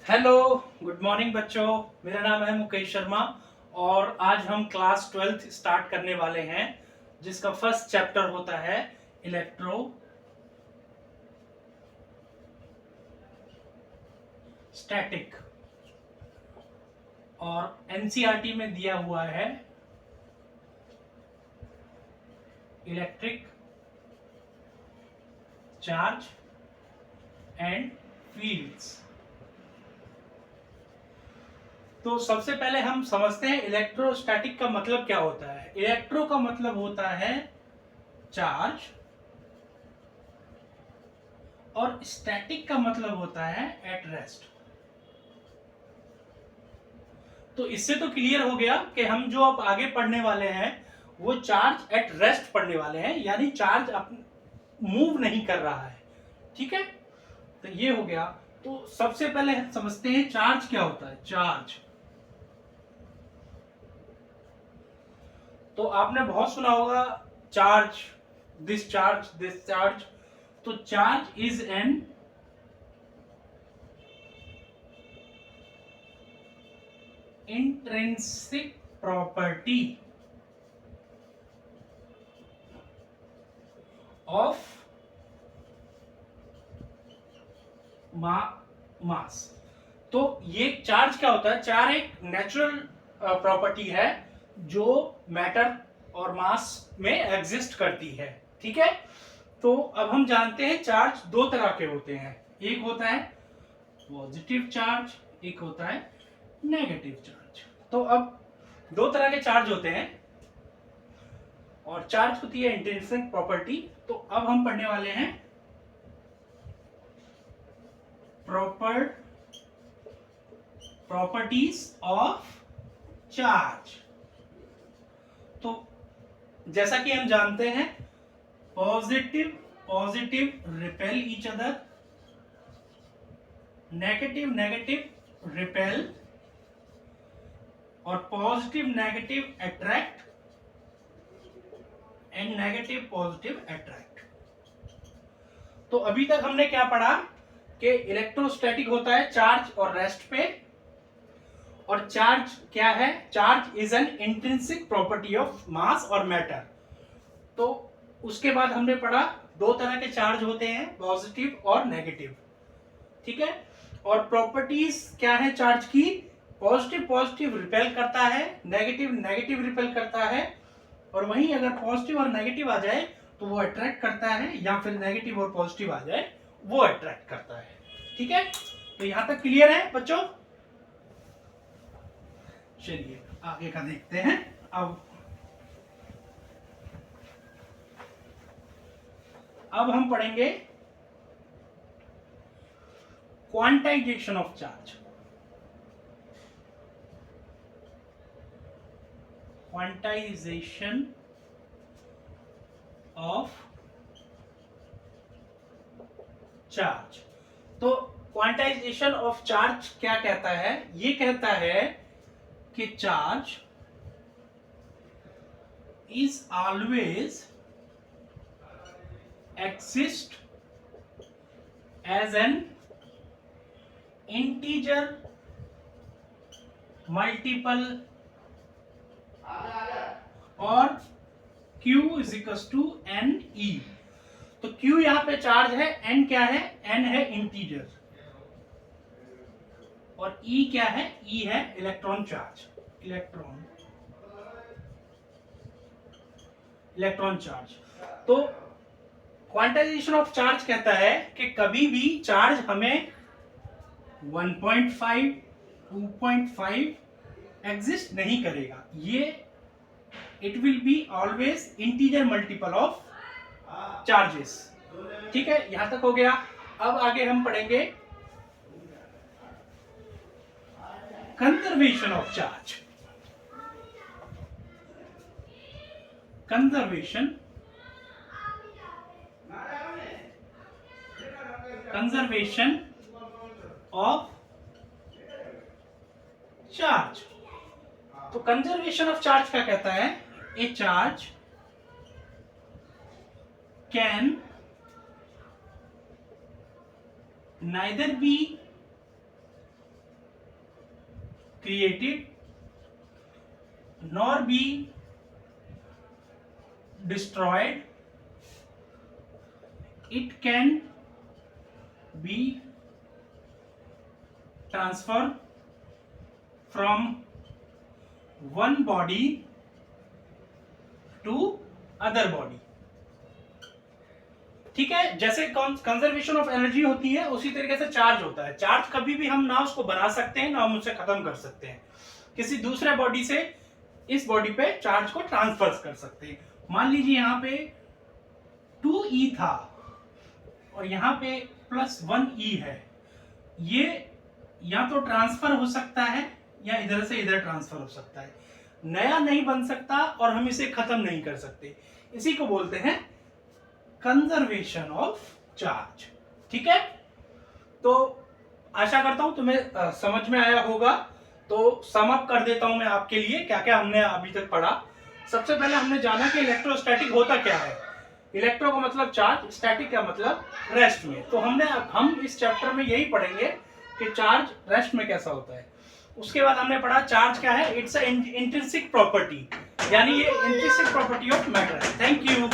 Hello, good morning बच्चों। मेरा नाम है मुकेश शर्मा और आज हम क्लास 12th स्टार्ट करने वाले हैं जिसका फर्स्ट चैप्टर होता है इलेक्ट्रोस्टैटिक और एनसीईआरटी में दिया हुआ है इलेक्ट्रिक चार्ज एंड फील्ड्स। तो सबसे पहले हम समझते हैं इलेक्ट्रोस्टैटिक का मतलब क्या होता है। इलेक्ट्रो का मतलब होता है चार्ज और स्टैटिक का मतलब होता है एट रेस्ट। तो इससे तो क्लियर हो गया कि हम जो अब आगे पढ़ने वाले हैं वो चार्ज एट रेस्ट पढ़ने वाले हैं, यानी चार्ज मूव नहीं कर रहा है। ठीक है, तो ये हो गया। तो सबसे पहले हम समझते हैं चार्ज क्या होता है। चार्ज तो आपने बहुत सुना होगा, charge this charge this charge. तो charge is an intrinsic property of mass. तो ये चार्ज क्या होता है। चार्ज एक नेचुरल प्रॉपर्टी है जो मैटर और मास में एग्जिस्ट करती है। ठीक है, तो अब हम जानते हैं चार्ज दो तरह के होते हैं। एक होता है पॉजिटिव चार्ज, एक होता है नेगेटिव चार्ज। तो अब दो तरह के चार्ज होते हैं और चार्ज होती है इंट्रिंसिक प्रॉपर्टी। तो अब हम पढ़ने वाले हैं प्रॉपर्टीज ऑफ चार्ज। तो जैसा कि हम जानते हैं, positive positive repel each other, negative negative repel, और positive negative attract and negative positive attract. तो अभी तक हमने क्या पढ़ा कि इलेक्ट्रोस्टैटिक होता है चार्ज और रेस्ट पे, और चार्ज क्या है। Charge is an intrinsic property of मास और मैटर। तो उसके बाद हमने पढ़ा दो तरह के चार्ज होते हैं, पॉजिटिव और नेगेटिव। ठीक है, और प्रॉपर्टीज क्या है चार्ज की। पॉजिटिव पॉजिटिव रिपेल करता है, नेगेटिव नेगेटिव रिपेल करता है, और वहीं अगर पॉजिटिव और नेगेटिव आ जाए तो वो अट्रैक्ट करता है, या फिर नेगेटिव और पॉजिटिव आ जाए वो अट्रैक्ट करता है। ठीक है, तो यहां तक क्लियर है बच्चों। चलिए आगे का देखते हैं। अब हम पढ़ेंगे quantization of charge. Quantization of charge. तो क्वांटाइजेशन ऑफ चार्ज क्या कहता है। ये कहता है कि charge is always exist as an integer multiple और q is equals to n e। तो q यहां पे चार्ज है, n क्या है, n है इंटीजर, और e क्या है, e है इलेक्ट्रॉन चार्ज। Electron charge. तो क्वांटाइजेशन ऑफ चार्ज कहता है कि कभी भी चार्ज हमें 1.5 2.5 एग्जिस्ट नहीं करेगा। ये it will be always integer multiple of charges. ठीक है, यहां तक हो गया। अब आगे हम पढ़ेंगे conservation of charge. Conservation of charge. तो कंजर्वेशन ऑफ चार्ज क्या कहता है। ए charge can neither be created nor be destroyed. It can be transferred from one body to other body. ठीक है, जैसे कंजर्वेशन ऑफ एनर्जी होती है उसी तरीके से चार्ज होता है। चार्ज कभी भी हम ना उसको बना सकते हैं ना हम उसे खत्म कर सकते हैं, किसी दूसरे बॉडी से इस बॉडी पे चार्ज को ट्रांसफर कर सकते हैं। मान लीजिए यहाँ पे 2e था और यहाँ पे +1e है, ये या तो ट्रांसफर हो सकता है या इधर से इधर ट्रांसफर हो सकता है, नया नहीं बन सकता और हम इसे खत्म नहीं कर सकते। इसी को बोलते हैं कंजर्वेशन ऑफ चार्ज। ठीक है, तो आशा करता हूं तुम्हें समझ में आया होगा। तो सम अप कर देता हूं मैं आपके लिए क्या क्या हमने अभी तक पढ़ा। सबसे पहले हमने जाना कि इलेक्ट्रोस्टैटिक होता क्या है। इलेक्ट्रो का मतलब चार्ज, स्टैटिक का मतलब रेस्ट में। तो हम इस चैप्टर में यही पढ़ेंगे कि चार्ज रेस्ट में कैसा होता है। उसके बाद हमने पढ़ा चार्ज क्या है, इट्स अ इंट्रिंसिक प्रॉपर्टी, यानी ये इंट्रिंसिक प्रॉपर्टी ऑफ मैटर है। Thank you.